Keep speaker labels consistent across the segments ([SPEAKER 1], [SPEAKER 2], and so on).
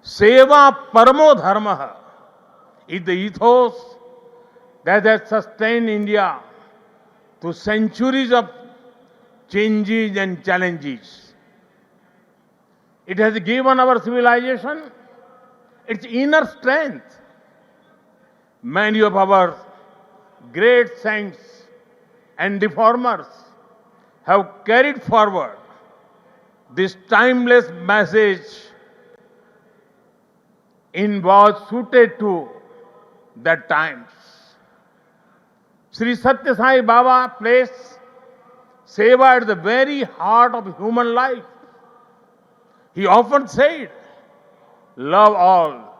[SPEAKER 1] Seva Paramo Dharma is the ethos that has sustained India through centuries of changes and challenges. It has given our civilization its inner strength. Many of our great saints and reformers have carried forward this timeless message in was suited to the times. Sri Satya Sai Baba placed seva at the very heart of human life. He often said, love all,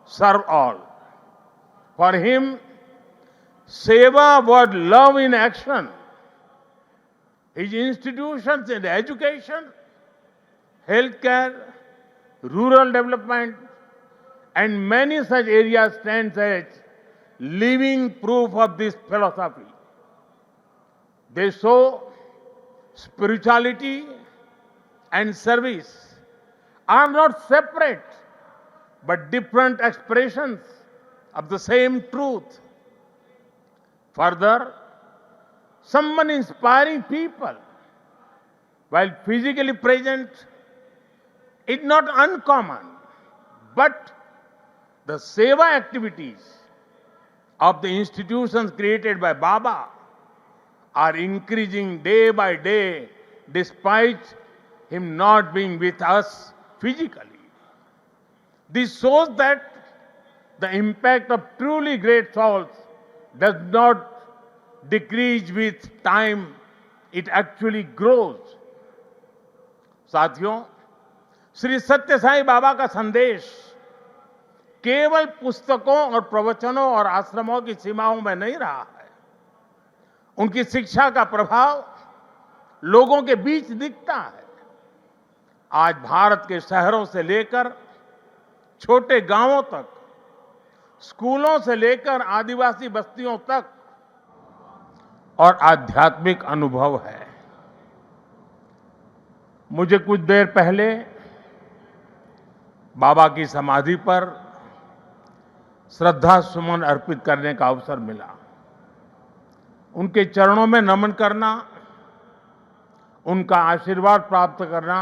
[SPEAKER 1] serve all. For him, seva was love in action. His institutions in education, healthcare, rural development, and many such areas stand as living proof of this philosophy. They show spirituality and service are not separate but different expressions of the same truth. Further, someone inspiring people while physically present is not uncommon, but the seva activities of the institutions created by Baba are increasing day by day despite him not being with us physically. This shows that the impact of truly great souls does not decrease with time, it actually grows. साथियों, श्री सत्य साई बाबा का संदेश केवल पुस्तकों और प्रवचनों और आश्रमों की सीमाओं में नहीं रहा है। उनकी शिक्षा का प्रभाव लोगों के बीच दिखता है। आज भारत के शहरों से लेकर छोटे गांवों तक, स्कूलों से लेकर आदिवासी बस्तियों तक और आध्यात्मिक अनुभव है। मुझे कुछ देर पहले बाबा की समाधि पर श्रद्धा सुमन अर्पित करने का अवसर मिला। उनके चरणों में नमन करना, उनका आशीर्वाद प्राप्त करना,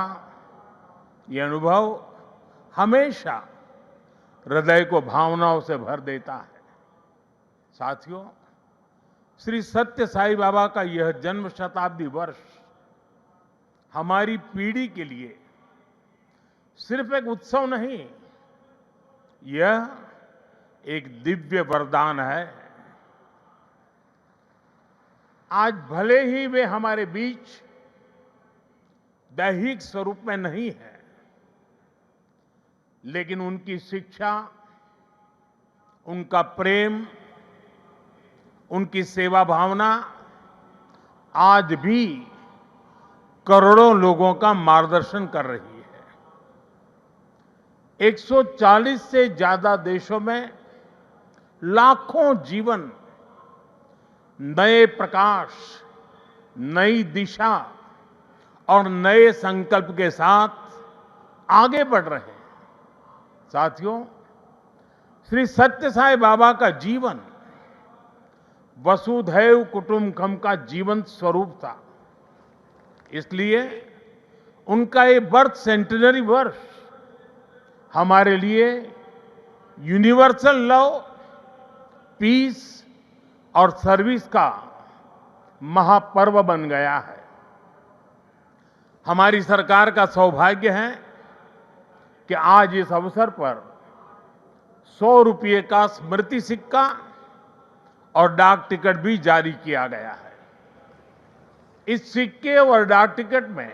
[SPEAKER 1] ये अनुभव हमेशा हृदय को भावनाओं से भर देता है। साथियों, श्री सत्य साई बाबा का यह जन्म शताब्दी वर्ष हमारी पीढ़ी के लिए सिर्फ एक उत्सव नहीं, यह एक दिव्य वरदान है। आज भले ही वे हमारे बीच दैहिक स्वरूप में नहीं है, लेकिन उनकी शिक्षा, उनका प्रेम, उनकी सेवा भावना आज भी करोड़ों लोगों का मार्गदर्शन कर रही है। 140 से ज्यादा देशों में लाखों जीवन नए प्रकाश, नई दिशा और नए संकल्प के साथ आगे बढ़ रहे हैं। साथियों, श्री सत्य साई बाबा का जीवन वसुधैव कुटुंबकम का जीवंत स्वरूप था। इसलिए उनका ये बर्थ सेंटेनरी वर्ष हमारे लिए यूनिवर्सल लव, पीस और सर्विस का महापर्व बन गया है। हमारी सरकार का सौभाग्य है कि आज इस अवसर पर 100 रुपये का स्मृति सिक्का और डाक टिकट भी जारी किया गया है। इस सिक्के और डाक टिकट में